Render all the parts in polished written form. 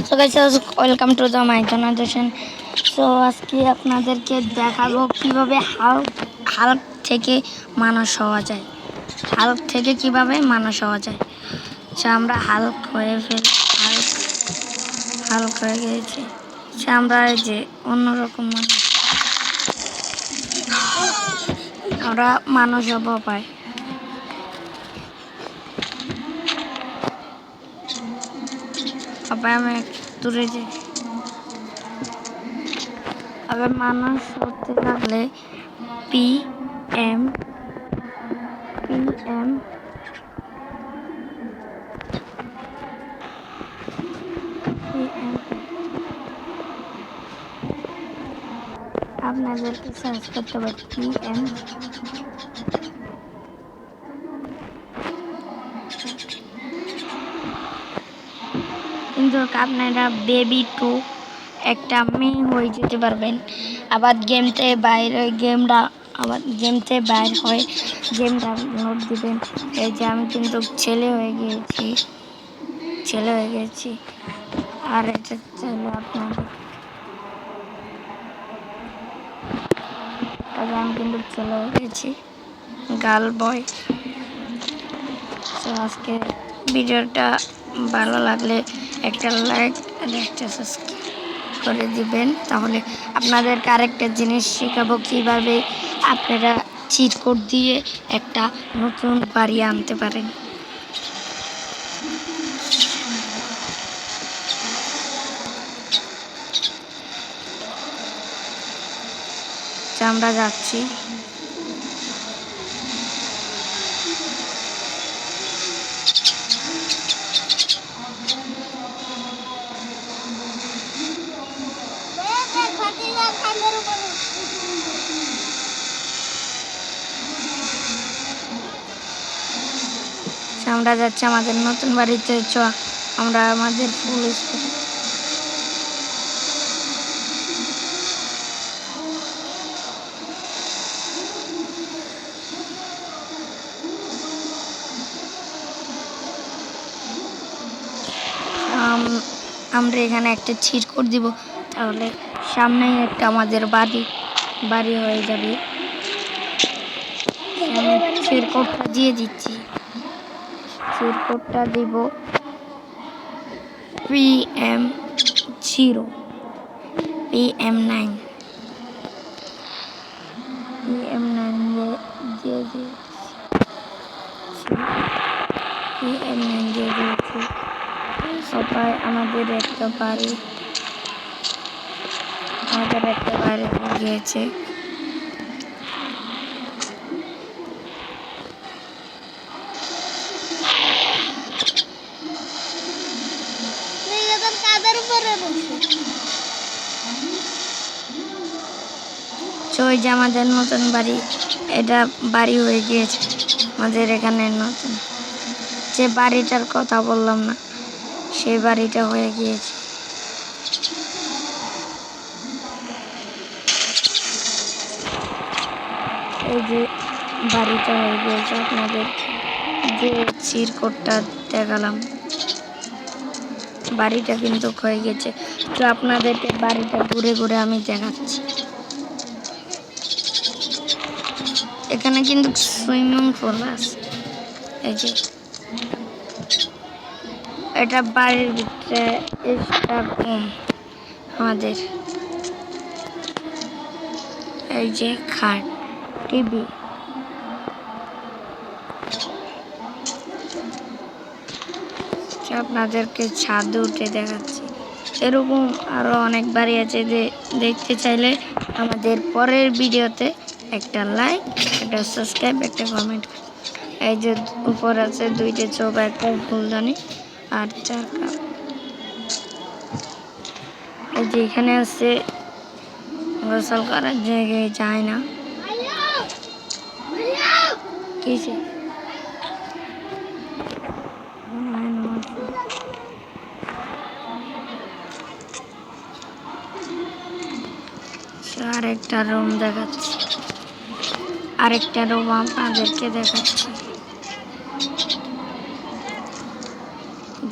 So guys welcome to the my generation. So আজকে আপনাদেরকে দেখাবো কিভাবে হাল্ক থেকে মানুষ হওয়া যায়। হাল্ক থেকে কিভাবে মানুষ হওয়া যায়। সো আমরা হাল্ক হয়ে গিয়েছি। সো আমরা এই যে অন্যরকম মানুষ, আমরা মানুষ হব পাই। আমি দূরে যাই। আবার মানুষ হতে লাগলে পি এম আপনাদেরকে সার্চ করতে হবে PM। কিন্তু আপনারা বেবি টু একটা মেয়ে হয়ে যেতে পারবেন। আবার গেম থেকে বাইর হয়ে গেমটা নোট দিবেন। এই যে আমি কিন্তু ছেলে হয়ে গিয়েছি। আর এটা চাইলে আপনাদের আমি কিন্তু ছেলে হয়ে গেছি, গার্ল বয়। তো আজকে ভিডিওটা ভালো লাগলে একটা লাইক আর একটা সাবস্ক্রাইব করে দিবেন। তাহলে আপনাদেরকে আরেকটা জিনিস শেখাবো কিভাবে আপনারা চিট কোড দিয়ে একটা নতুন বাড়ি আনতে পারেন। আমরা যাচ্ছি। আমরা যাচ্ছি আমাদের নতুন বাড়িতে। আমরা আমাদের ফুল আমরা এখানে একটা চিট কোড দিব, তাহলে সামনেই একটা আমাদের বাড়ি হয়ে যাবে। চিট কোডটা দিয়ে দিচ্ছি। চিট কোডটা দিব PM0 PM9 দিয়ে দিয়েছি। সবাই আমাদের একটা বাড়ি হয়ে গিয়েছে। ওই যে আমাদের নতুন বাড়ি, এটা বাড়ি হয়ে গিয়েছে আমাদের এখানে। নতুন যে বাড়িটার কথা বললাম না, সেই বাড়িটা হয়ে গিয়েছে। এই যে বাড়িটা হয়ে গিয়েছে, আপনাদের যে চিট কোডটা দেখালাম, বাড়িটা কিন্তু হয়ে গেছে। তো আপনাদেরকে বাড়িটা ঘুরে আমি দেখাচ্ছি। এখানে কিন্তু সুইমিং পুল আছে। এই যে এটা বাড়ির ভিতরে একটা রুম আমাদের। এই যে খাট, টিভি, আপনাদেরকে ছাদে উঠে দেখাচ্ছি। এরকম আরো অনেক বাড়ি আছে। যে দেখতে চাইলে আমাদের পরের ভিডিওতে একটা লাইক, একটা সাবস্ক্রাইব, একটা কমেন্ট। এই যে উপর আছে 2টা চোখ, একটা ফুলদানি আর 4 কাপ। এই যে এখানে আছে গোসল করার জায়গায় যায় না। কিসে আরেকটা রুম দেখাচ্ছি, আরেকটা রুম আপনাদেরকে দেখাচ্ছি।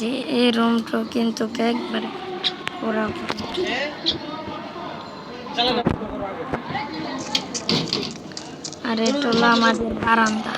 যে এই রুমটা কিন্তু একবারে পুরা আর এটা হলো আমাদের বারান্দা।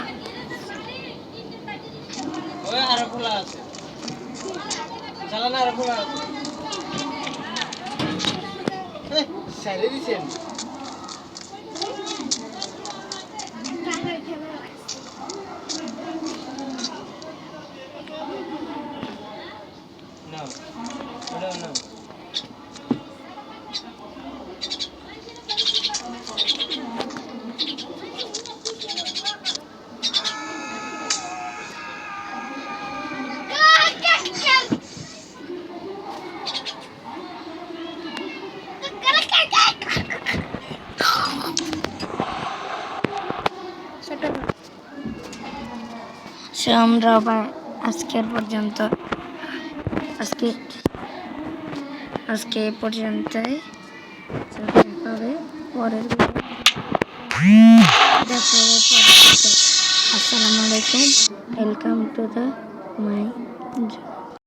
আমরা আবার আজকের পর্যন্ত আজকে এই পর্যন্তই। দেখা হবে পরের আসসালামু আলাইকুম, ওয়েলকাম টু দ্য মাই